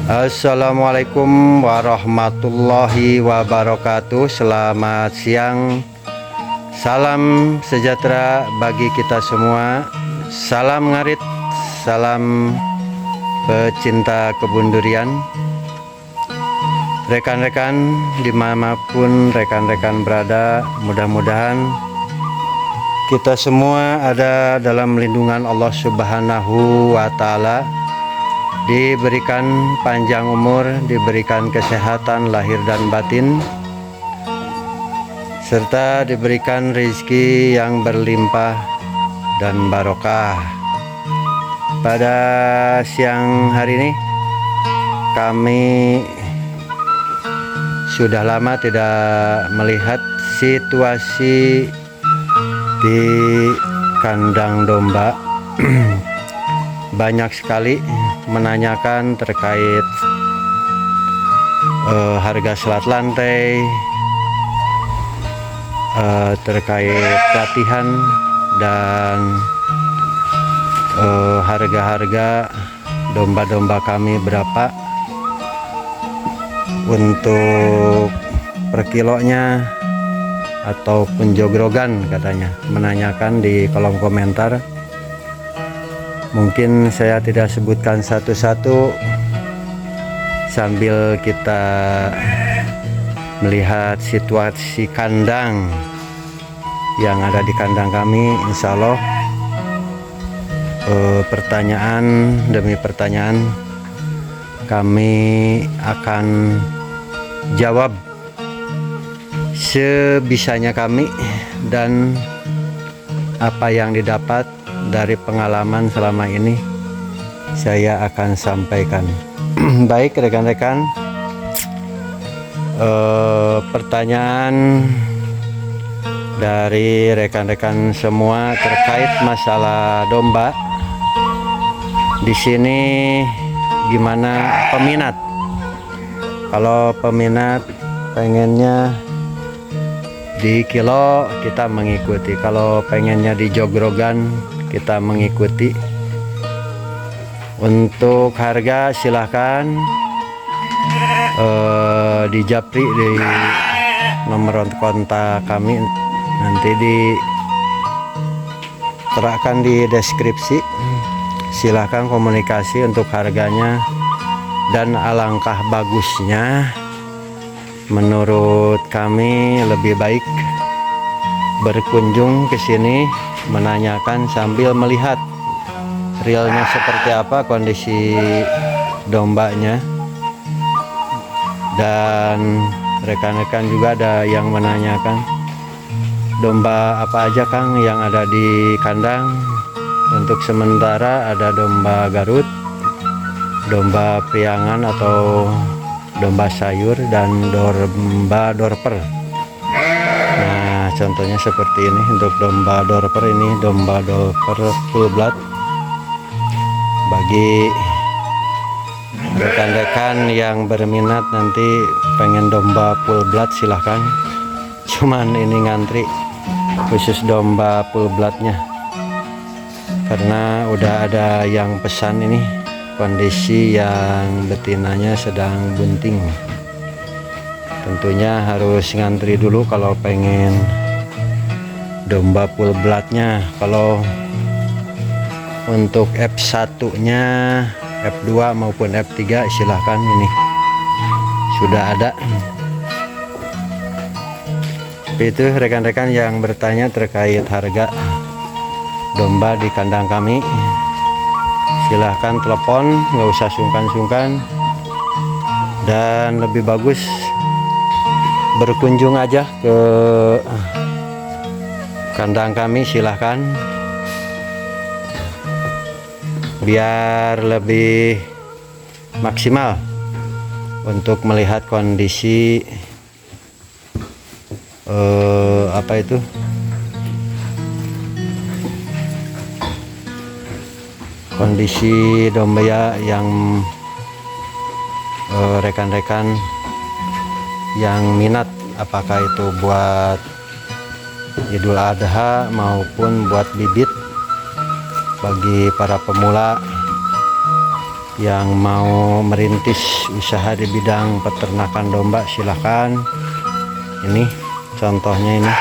Assalamualaikum warahmatullahi wabarakatuh. Selamat siang. Salam sejahtera bagi kita semua. Salam ngarit, salam pecinta kebun durian. Rekan-rekan dimanapun rekan-rekan berada, mudah-mudahan kita semua ada dalam lindungan Allah Subhanahu wa Ta'ala, diberikan panjang umur, diberikan kesehatan lahir dan batin, serta diberikan rezeki yang berlimpah dan barokah. Pada siang hari ini kami sudah lama tidak melihat situasi di kandang domba. Banyak sekali menanyakan terkait harga selat lantai, terkait pelatihan, dan harga-harga domba-domba kami berapa untuk per kilonya ataupun jogrogan, katanya menanyakan di kolom komentar. Mungkin saya tidak sebutkan satu-satu sambil kita melihat situasi kandang yang ada di kandang kami. Insya Allah pertanyaan demi pertanyaan kami akan jawab sebisanya kami, dan apa yang didapat dari pengalaman selama ini saya akan sampaikan. Baik rekan-rekan, pertanyaan dari rekan-rekan semua terkait masalah domba. Di sini gimana peminat? Kalau peminat pengennya di kilo, kita mengikuti. Kalau pengennya di jogrogan, kita mengikuti. Untuk harga silahkan di japri di nomor kontak kami, nanti diterapkan di deskripsi. Silahkan komunikasi untuk harganya, dan alangkah bagusnya menurut kami lebih baik berkunjung ke sini, menanyakan sambil melihat realnya seperti apa kondisi dombanya. Dan rekan-rekan juga ada yang menanyakan, domba apa aja Kang yang ada di kandang? Untuk sementara ada domba Garut, domba priangan atau domba sayur, dan domba dorper. Nah, contohnya seperti ini. Untuk domba dorper, ini domba dorper full blood. Bagi rekan-rekan yang berminat nanti pengen domba full blood, silahkan. Cuman ini ngantri khusus domba full bloodnya, karena udah ada yang pesan ini. Kondisi yang betinanya sedang bunting, tentunya harus ngantri dulu kalau pengen domba full bloodnya. Kalau untuk F1 nya, F2 maupun F3 silahkan, ini sudah ada. Itu rekan-rekan yang bertanya terkait harga domba di kandang kami, silahkan telepon, nggak usah sungkan-sungkan, dan lebih bagus berkunjung aja ke kandang kami. Silahkan, biar lebih maksimal untuk melihat kondisi kondisi domba yang rekan-rekan yang minat, apakah itu buat Idul Adha maupun buat bibit bagi para pemula. yang mau merintis usaha di bidang peternakan domba silahkan. Ini contohnya ini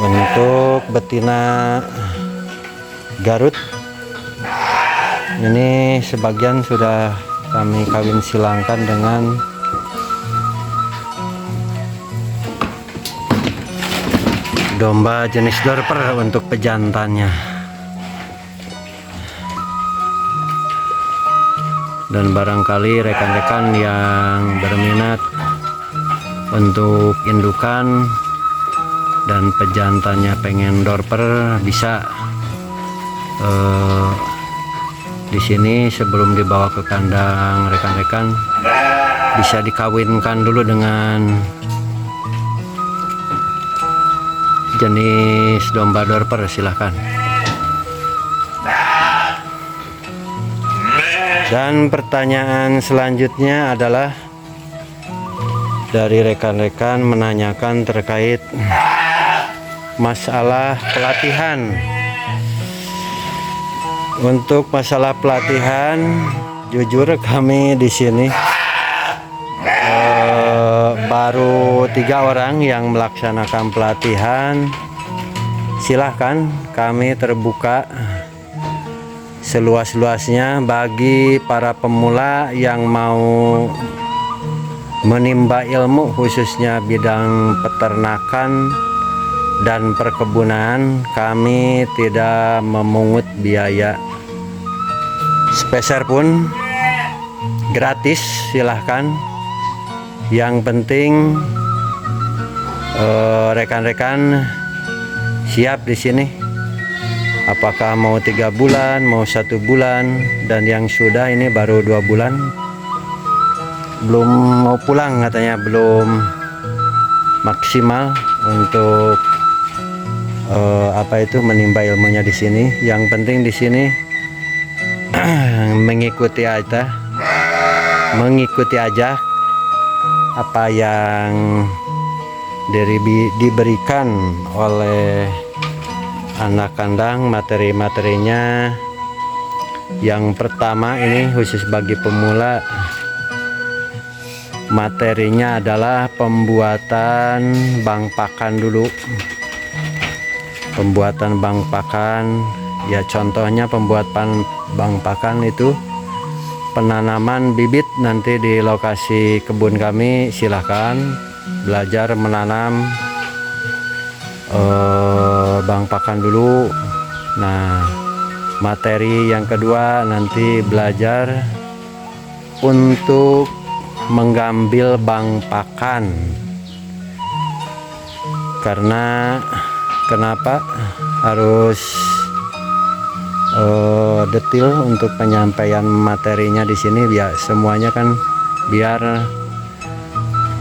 untuk betina Garut. Ini sebagian sudah kami kawin silangkan dengan domba jenis Dorper untuk pejantannya. Dan barangkali rekan-rekan yang berminat untuk indukan dan pejantannya pengen Dorper, bisa di sini sebelum dibawa ke kandang rekan-rekan bisa dikawinkan dulu dengan jenis domba Dorper, silahkan. Dan pertanyaan selanjutnya adalah dari rekan-rekan menanyakan terkait masalah pelatihan. Untuk masalah pelatihan, jujur kami di sini baru 3 orang yang melaksanakan pelatihan. Silahkan, kami terbuka seluas-luasnya bagi para pemula yang mau menimba ilmu khususnya bidang peternakan dan perkebunan. Kami tidak memungut biaya sepeser pun, gratis, silahkan. Yang penting rekan-rekan siap di sini. Apakah mau 3 bulan, mau 1 bulan, dan yang sudah ini baru 2 bulan, belum mau pulang katanya, belum maksimal untuk menimba ilmunya di sini. Yang penting di sini mengikuti aja apa yang diberikan oleh anak kandang, materi-materinya. Yang pertama ini khusus bagi pemula, materinya adalah pembuatan bang pakan dulu. Pembuatan bang pakan, ya contohnya pembuatan bang pakan itu penanaman bibit nanti di lokasi kebun kami. Silahkan belajar menanam bang pakan dulu. Nah, materi yang kedua nanti belajar untuk mengambil bang pakan. Karena kenapa harus detail untuk penyampaian materinya di sini, biar semuanya kan, biar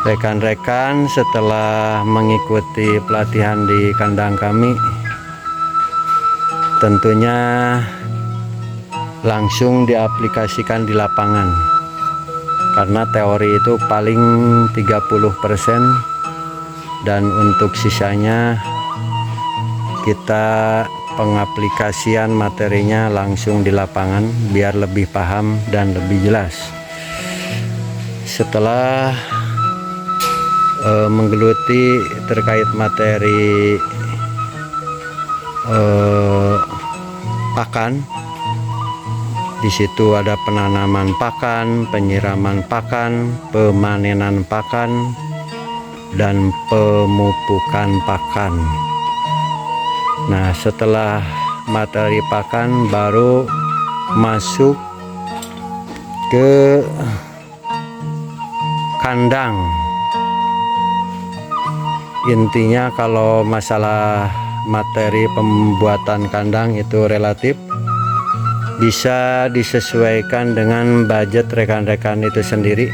rekan-rekan setelah mengikuti pelatihan di kandang kami tentunya langsung diaplikasikan di lapangan. Karena teori itu paling 30%, dan untuk sisanya kita pengaplikasian materinya langsung di lapangan biar lebih paham dan lebih jelas. Setelah menggeluti terkait materi pakan, di situ ada penanaman pakan, penyiraman pakan, pemanenan pakan, dan pemupukan pakan. Nah, setelah materi pakan baru masuk ke kandang. Intinya kalau masalah materi pembuatan kandang itu relatif bisa disesuaikan dengan budget rekan-rekan itu sendiri.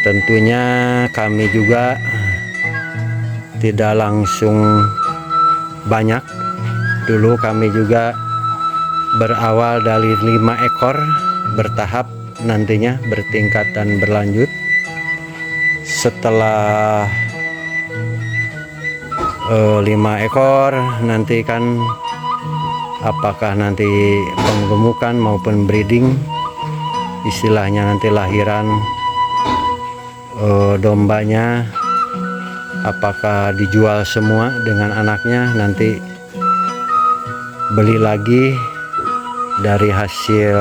Tentunya kami juga tidak langsung banyak. Dulu kami juga berawal dari 5 ekor, bertahap nantinya bertingkat dan berlanjut. Setelah 5 ekor nanti kan apakah nanti penggemukan maupun breeding, istilahnya nanti lahiran dombanya, apakah dijual semua dengan anaknya, nanti beli lagi dari hasil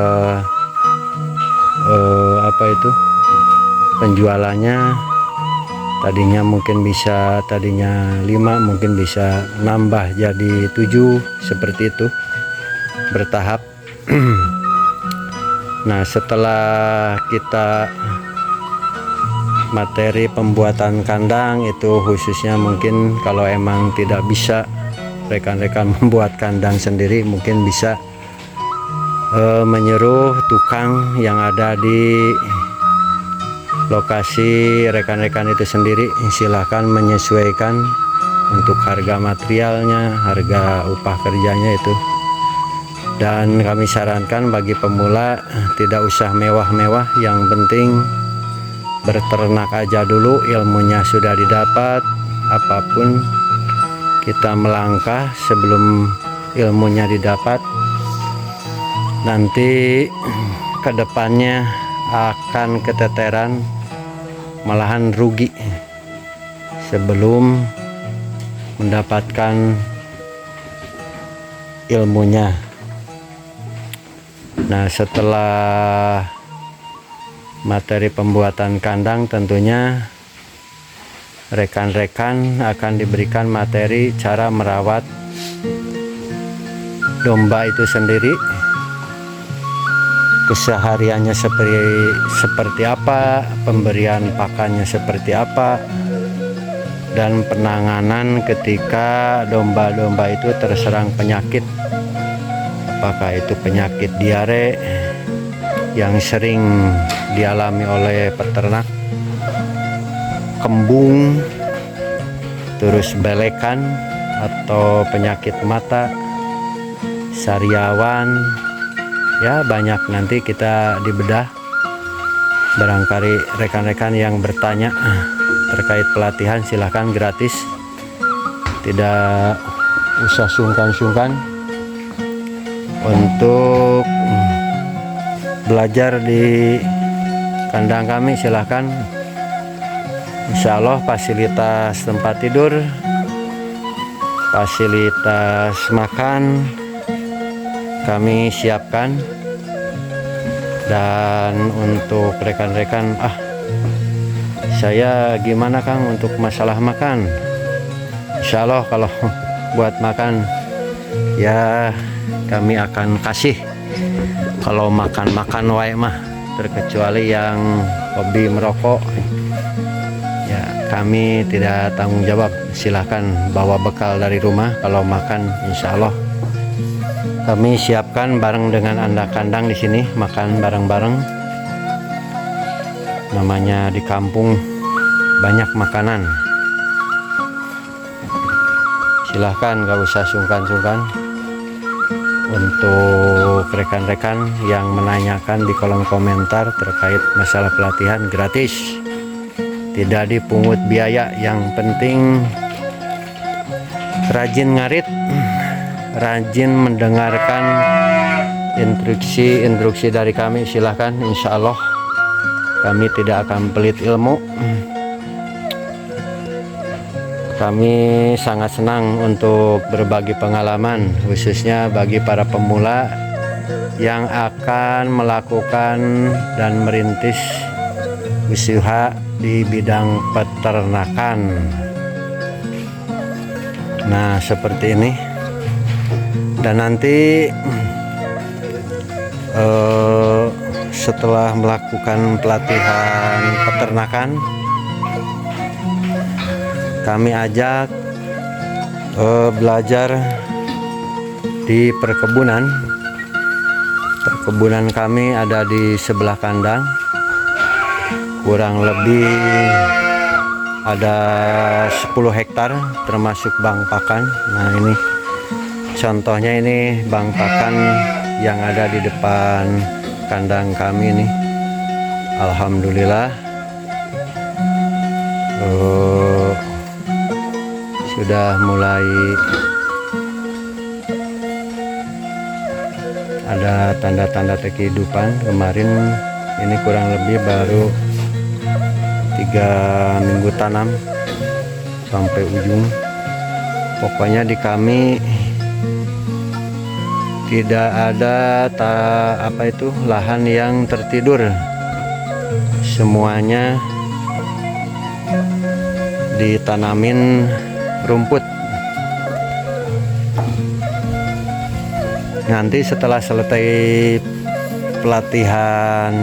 penjualannya. Tadinya 5, mungkin bisa nambah jadi 7, seperti itu, bertahap. Nah, setelah kita materi pembuatan kandang itu, khususnya mungkin kalau emang tidak bisa rekan-rekan membuat kandang sendiri, mungkin bisa menyuruh tukang yang ada di lokasi rekan-rekan itu sendiri. Silahkan menyesuaikan untuk harga materialnya, harga upah kerjanya itu. Dan kami sarankan bagi pemula tidak usah mewah-mewah, yang penting berternak aja dulu, ilmunya sudah didapat. Apapun kita melangkah sebelum ilmunya didapat, nanti kedepannya akan keteteran, malahan rugi sebelum mendapatkan ilmunya. Nah, setelah materi pembuatan kandang, tentunya rekan-rekan akan diberikan materi cara merawat domba itu sendiri, kesehariannya seperti apa, pemberian pakannya seperti apa, dan penanganan ketika domba-domba itu terserang penyakit. Apakah itu penyakit diare yang sering dialami oleh peternak, kembung, terus belekan, atau penyakit mata, sariawan. Ya, banyak nanti kita dibedah. Barangkali rekan-rekan yang bertanya terkait pelatihan, silahkan, gratis, tidak usah sungkan-sungkan untuk belajar di kandang kami. Silahkan, insya Allah fasilitas tempat tidur, fasilitas makan kami siapkan. Dan untuk rekan-rekan, saya gimana Kang untuk masalah makan? Insya Allah kalau buat makan ya kami akan kasih. Kalau makan wae mah, terkecuali yang hobi merokok, ya kami tidak tanggung jawab. Silahkan bawa bekal dari rumah. Kalau makan, insya Allah kami siapkan bareng dengan Anda kandang di sini, makan bareng-bareng. Namanya di kampung banyak makanan. Silahkan, gak usah sungkan-sungkan. Untuk rekan-rekan yang menanyakan di kolom komentar terkait masalah pelatihan, gratis, tidak dipungut biaya. Yang penting rajin ngarit, rajin mendengarkan instruksi dari kami. Silahkan, insya Allah kami tidak akan pelit ilmu. Kami sangat senang untuk berbagi pengalaman, khususnya bagi para pemula yang akan melakukan dan merintis usaha di bidang peternakan. Nah, seperti ini. Dan nanti setelah melakukan pelatihan peternakan, kami ajak belajar di perkebunan. Perkebunan kami ada di sebelah kandang, kurang lebih ada 10 hektar termasuk bang pakan. Nah, ini contohnya, ini bang pakan yang ada di depan kandang kami ini. Alhamdulillah sudah mulai ada tanda-tanda kehidupan. Kemarin ini kurang lebih baru 3 minggu tanam sampai ujung. Pokoknya di kami tidak ada lahan yang tertidur, semuanya ditanamin rumput. Nanti setelah selesai pelatihan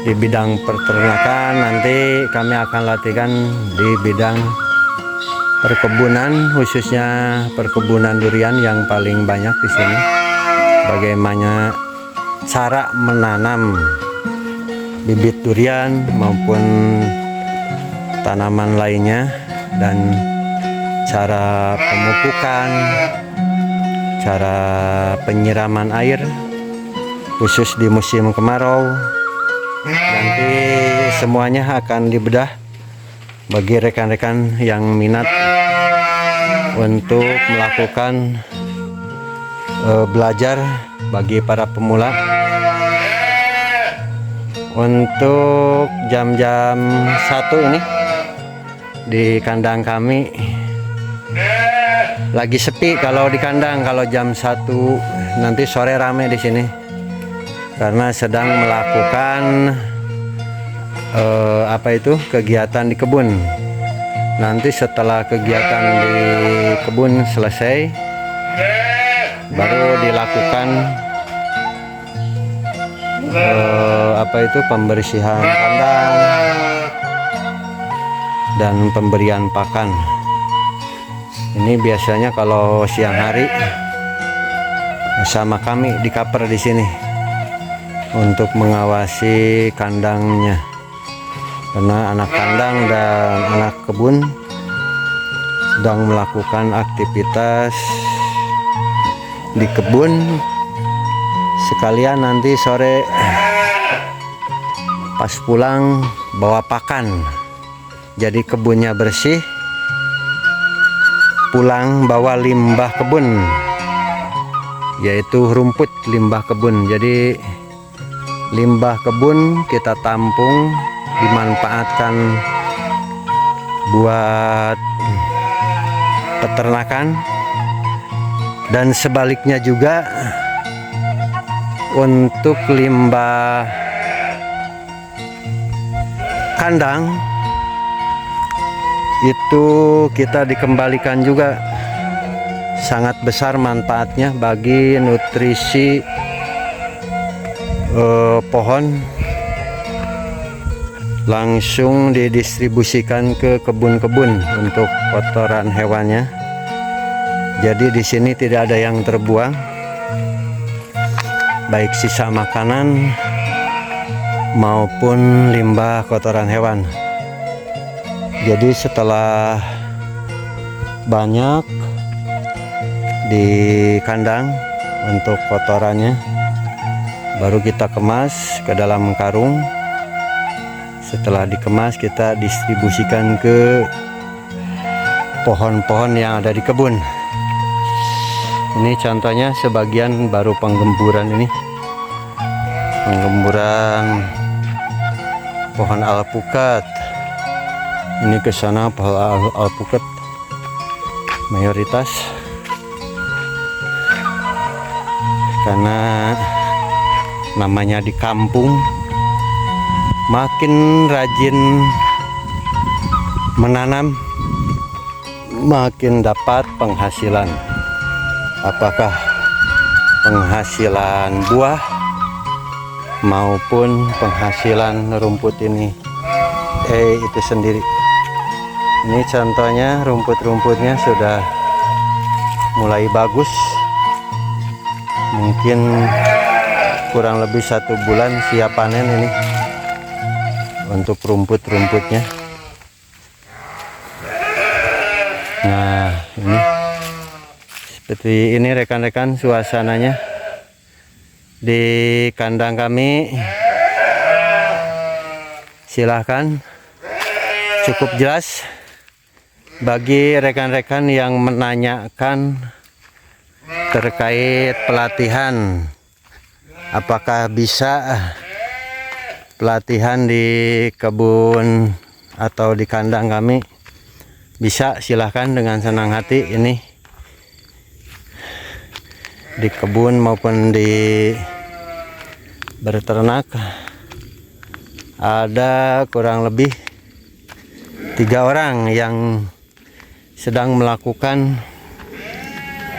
di bidang peternakan, nanti kami akan latihkan di bidang perkebunan, khususnya perkebunan durian yang paling banyak di sini. Bagaimana cara menanam bibit durian maupun tanaman lainnya, dan cara pemupukan, cara penyiraman air khusus di musim kemarau. Nanti semuanya akan dibedah bagi rekan-rekan yang minat untuk melakukan belajar bagi para pemula. Untuk jam-jam 1 ini di kandang kami lagi sepi. Kalau di kandang, kalau jam 1 nanti sore rame di sini karena sedang melakukan kegiatan di kebun. Nanti setelah kegiatan di kebun selesai, baru dilakukan pembersihan kandang dan pemberian pakan. Ini biasanya kalau siang hari bersama kami di kaper di sini untuk mengawasi kandangnya, karena anak kandang dan anak kebun sedang melakukan aktivitas di kebun, sekalian nanti sore pas pulang bawa pakan. Jadi kebunnya bersih, pulang bawa limbah kebun, yaitu rumput limbah kebun. Jadi limbah kebun kita tampung, dimanfaatkan buat peternakan, dan sebaliknya juga untuk limbah kandang itu kita dikembalikan juga. Sangat besar manfaatnya bagi nutrisi pohon, langsung didistribusikan ke kebun-kebun untuk kotoran hewannya. Jadi di sini tidak ada yang terbuang, baik sisa makanan maupun limbah kotoran hewan. Jadi setelah banyak di kandang untuk kotorannya, baru kita kemas ke dalam karung. Setelah dikemas, kita distribusikan ke pohon-pohon yang ada di kebun. Ini contohnya sebagian baru penggemburan ini. Penggemburan pohon alpukat. Ini ke sana pohon alpukat mayoritas. Karena namanya di kampung, makin rajin menanam, makin dapat penghasilan. Apakah penghasilan buah maupun penghasilan rumput ini itu sendiri. Ini contohnya rumput-rumputnya sudah mulai bagus. Mungkin kurang lebih 1 bulan siap panen ini untuk rumput-rumputnya. Nah, ini seperti ini rekan-rekan suasananya di kandang kami. Silahkan, cukup jelas bagi rekan-rekan yang menanyakan terkait pelatihan. Apakah bisa pelatihan di kebun atau di kandang kami? Bisa, silahkan dengan senang hati. Ini di kebun maupun di berternak ada kurang lebih 3 orang yang sedang melakukan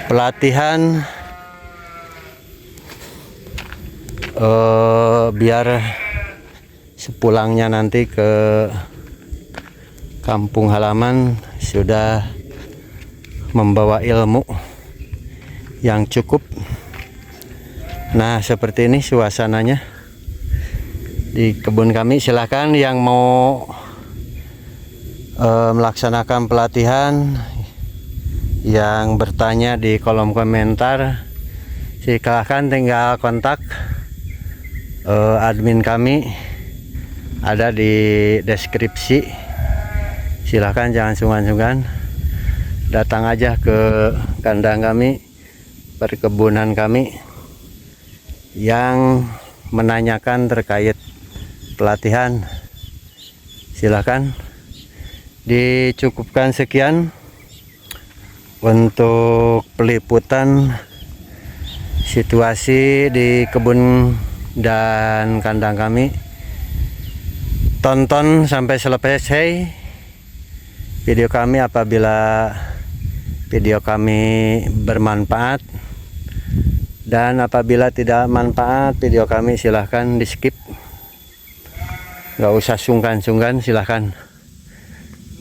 pelatihan biar sepulangnya nanti ke kampung halaman sudah membawa ilmu yang cukup. Nah, seperti ini suasananya di kebun kami. Silahkan yang mau melaksanakan pelatihan, yang bertanya di kolom komentar, silahkan tinggal kontak admin kami, ada di deskripsi. Silahkan, jangan sungkan-sungkan, datang aja ke kandang kami, perkebunan kami, yang menanyakan terkait pelatihan. Silahkan. Dicukupkan sekian untuk peliputan situasi di kebun dan kandang kami. Tonton sampai selesai video kami. Apabila video kami bermanfaat, dan apabila tidak manfaat video kami, silahkan di skip, nggak usah sungkan-sungkan, silahkan.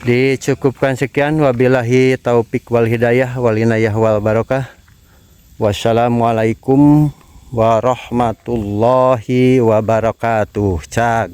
Dicukupkan sekian. Wabillahi taufik wal hidayah wal inayah wal barokah. Wassalamualaikum warahmatullahi wabarakatuh. Cak